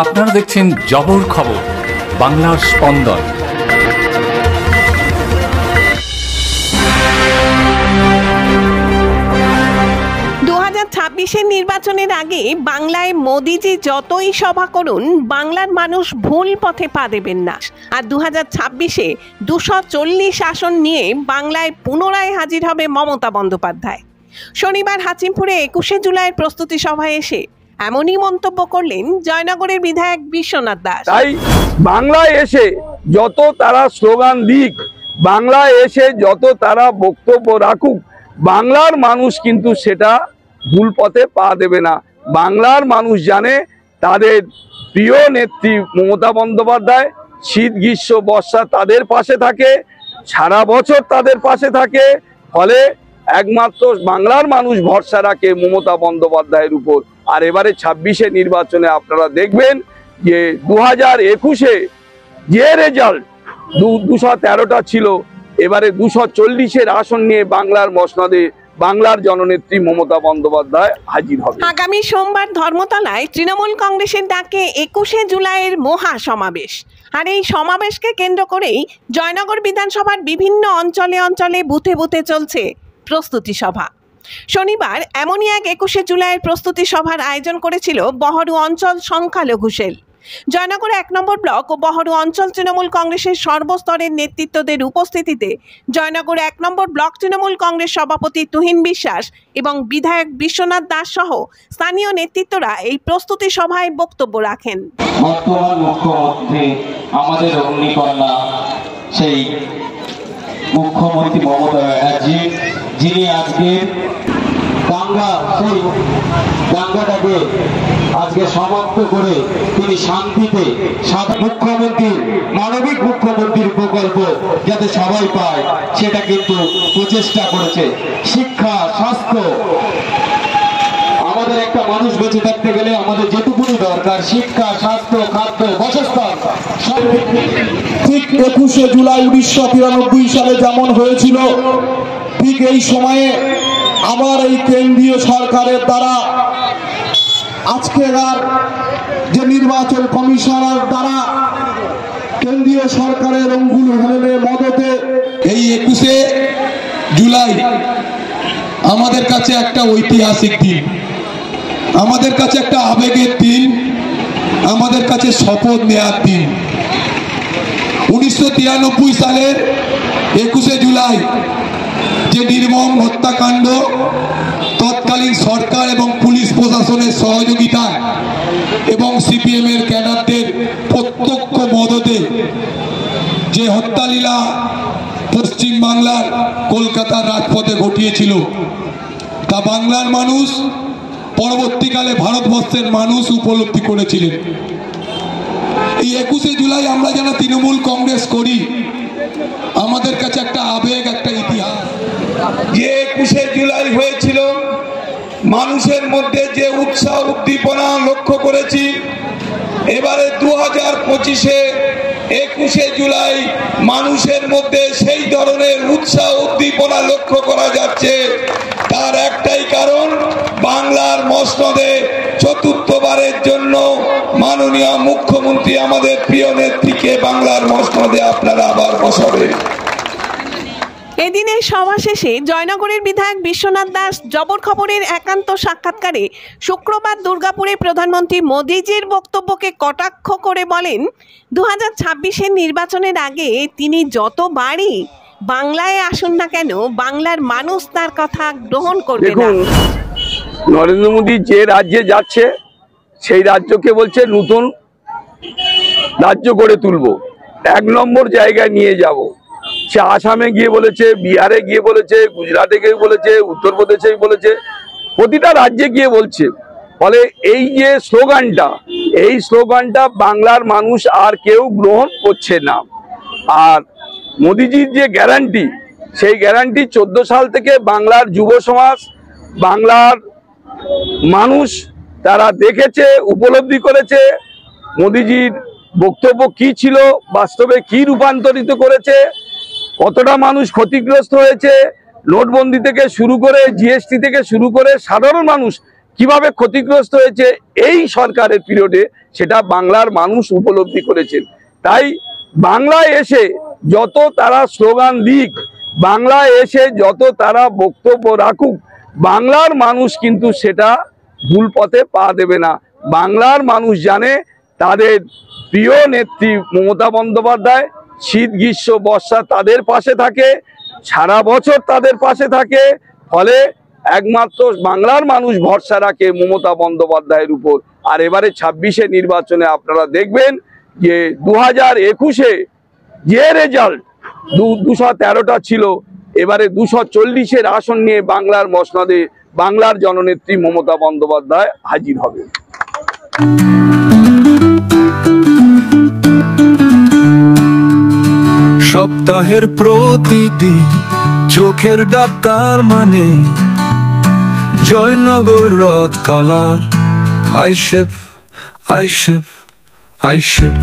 আপনারা দেখছেন জবর খবর, বাংলার স্পন্দন। 2026-এর নির্বাচনের আগে বাংলায় মোদিজি যতই সভা করুন, বাংলার মানুষ ভুল পথে পা দেবেন না। আর 2026-এ 240 আসন নিয়ে বাংলায় পুনরায় হাজির হবে মমতা বন্দ্যোপাধ্যায়। শনিবার হাচিমপুরে 21শে জুলাইয়ের প্রস্তুতি সভায় এসে এমনই মন্তব্য করলেন জয়নগরের বিধায়ক বিশ্বনাথ দাস। তাই বাংলায় এসে যত তারা স্লোগান দিক, বাংলায় এসে যত তারা বক্তব্য রাখুক, বাংলার মানুষ কিন্তু সেটা ভুল পথে পা দেবে না। বাংলার মানুষ জানে তাদের প্রিয় নেত্রী মমতা বন্দ্যোপাধ্যায় শীত গ্রীষ্ম বর্ষা তাদের পাশে থাকে, সারা বছর তাদের পাশে থাকে। ফলে একমাত্র বাংলার মানুষ ভরসা রাখে মমতা বন্দ্যোপাধ্যায়ের উপর। আর এবারে 26-এ নির্বাচনে আপনারা দেখবেন যে 2021-এ যে রেজাল্ট 213টা ছিল, এবারে 240-এর আসন নিয়ে বাংলার মসনদে বাংলার জননেত্রী মমতা বন্দ্যোপাধ্যায় হাজির হবে। আগামী সোমবার ধর্মতলায় তৃণমূল কংগ্রেসের ডাকে 21শে জুলাইয়ের মহা সমাবেশ। আর এই সমাবেশকে কেন্দ্র করেই জয়নগর বিধানসভার বিভিন্ন অঞ্চলে অঞ্চলে বুথে বুথে চলছে প্রস্তুতি সভা। শনিবার এমনই এক 21শে জুলাইয়ের প্রস্তুতি সভার আয়োজন করেছিল বহরু অঞ্চল সংখ্যালঘু সেল। জয়নগর 1 নম্বর ব্লক ও বহরু অঞ্চল তৃণমূল কংগ্রেসের সর্বস্তরের নেতৃত্বদের উপস্থিতিতে জয়নগর 1 নম্বর ব্লক তৃণমূল কংগ্রেস সভাপতি তুহিন বিশ্বাস এবং বিধায়ক বিশ্বনাথ দাস সহ স্থানীয় নেতৃত্বরা এই প্রস্তুতি সভায় বক্তব্য রাখেন। বর্তমান মুখ্যমন্ত্রী আমাদের অগ্নিকন্যা সেই মুখ্যমন্ত্রী মমতা ব্যানার্জি, যিনি আজকে দাঙ্গাটাকে আজকে সমাপ্ত করে তিনি শান্তিতে মুখ্যমন্ত্রীর মানবিক মুখ্যমন্ত্রীর প্রকল্প যাতে সবাই পায় সেটা কিন্তু প্রচেষ্টা করেছে। শিক্ষা, স্বাস্থ্য, আমাদের একটা মানুষ বেঁচে থাকতে গেলে আমাদের যেটুকুনি দরকার শিক্ষা, স্বাস্থ্য, খাদ্য, বাসস্থান। ঠিক 21শে জুলাই 1993 সালে যেমন হয়েছিল, ঠিক এই সময়ে আবার এই কেন্দ্রীয় সরকারের দ্বারা আজকের যে নির্বাচন কমিশনার দ্বারা কেন্দ্রীয় সরকারের অঙ্গুল হলনের মদতে এই 21শে জুলাই আমাদের কাছে একটা ঐতিহাসিক দিন, আমাদের কাছে একটা আবেগের দিন, আমাদের কাছে শপথ নেওয়ার দিন। 1993 সালের 21শে জুলাই যে নির্মম হত্যাকাণ্ড তৎকালীন সরকার এবং পুলিশ প্রশাসনের সহযোগিতায় এবং সিপিএম এর ক্যাডারদের প্রত্যক্ষ মদতে যে হত্যালীলা পশ্চিম বাংলার কলকাতার রাজপথে ঘটিয়েছিল, তা বাংলার মানুষ, পরবর্তীকালে ভারতবর্ষের মানুষ উপলব্ধি করেছিলেন। এই 21শে জুলাই আমরা যারা তৃণমূল কংগ্রেস করি, আমাদের কাছে একটা আবেগ, একটা ইতিহাস। যে 21শে জুলাই হয়েছিল, মানুষের মধ্যে যে উৎসাহ উদ্দীপনা লক্ষ্য করেছি, এবারে 2025-এ 21শে জুলাই মানুষের মধ্যে সেই ধরনের উৎসাহ উদ্দীপনা লক্ষ্য করা যাচ্ছে। তার একটাই কারণ, বাংলার মসনদে চতুর্থবারের জন্য মাননীয় মুখ্যমন্ত্রী আমাদের প্রিয় নেত্রীকে বাংলার মসনদে আপনারা আবার বসাবেন। এদিনের সভা শেষে জয়নগরের বিধায়ক বিশ্বনাথ দাস জবর খবরের একান্ত সাক্ষাৎকারে শুক্রবার দুর্গাপুরে প্রধানমন্ত্রী মোদিজির বক্তব্যকে কটাক্ষ করে বলেন, 2026-এর নির্বাচনের আগে তিনি যতবারই বাংলায় আসুন না কেন, বাংলার মানুষ তার কথা গ্রহণ করবে না। নরেন্দ্র মোদী যে রাজ্যে যাচ্ছে সেই রাজ্যকে বলছে নতুন রাজ্য গড়ে তুলবো, 1 নম্বর জায়গায় নিয়ে যাব। সে আসামে গিয়ে বলেছে, বিহারে গিয়ে বলেছে, গুজরাটে গিয়ে বলেছে, উত্তরপ্রদেশে বলেছে, প্রতিটা রাজ্যে গিয়ে বলছে। ফলে এই যে স্লোগানটা, এই স্লোগানটা বাংলার মানুষ আর কেউ গ্রহণ করছে না। আর মোদিজির যে গ্যারান্টি, সেই গ্যারান্টি 14 সাল থেকে বাংলার যুব সমাজ, বাংলার মানুষ তারা দেখেছে, উপলব্ধি করেছে মোদিজির বক্তব্য কি ছিল, বাস্তবে কি রূপান্তরিত করেছে, কতটা মানুষ ক্ষতিগ্রস্ত হয়েছে, নোটবন্দি থেকে শুরু করে জিএসটি থেকে শুরু করে সাধারণ মানুষ কিভাবে ক্ষতিগ্রস্ত হয়েছে এই সরকারের পিরিয়ডে, সেটা বাংলার মানুষ উপলব্ধি করেছেন। তাই বাংলায় এসে যত তারা স্লোগান দিক, বাংলায় এসে যত তারা বক্তব্য রাখুক, বাংলার মানুষ কিন্তু সেটা ভুল পথে পা দেবে না। বাংলার মানুষ জানে তাদের প্রিয় নেত্রী মমতা বন্দ্যোপাধ্যায় শীত গ্রীষ্ম বর্ষা তাদের পাশে থাকে, সারা বছর তাদের পাশে থাকে। ফলে একমাত্র বাংলার মানুষ ভরসা রাখে মমতা বন্দ্যোপাধ্যায়ের উপর। আর এবারে 26-এ নির্বাচনে আপনারা দেখবেন যে 2021-এ যে রেজাল্ট 213টা ছিল, এবারে 240-এর আসন নিয়ে বাংলার মসনদে বাংলার জননেত্রী মমতা বন্দ্যোপাধ্যায় হাজির হবে। সপ্তাহের প্রতিদিন চোখের ডাক্তার মানে জয়নগর রথ কালার আইসেফ আইসেফ আইসেফ।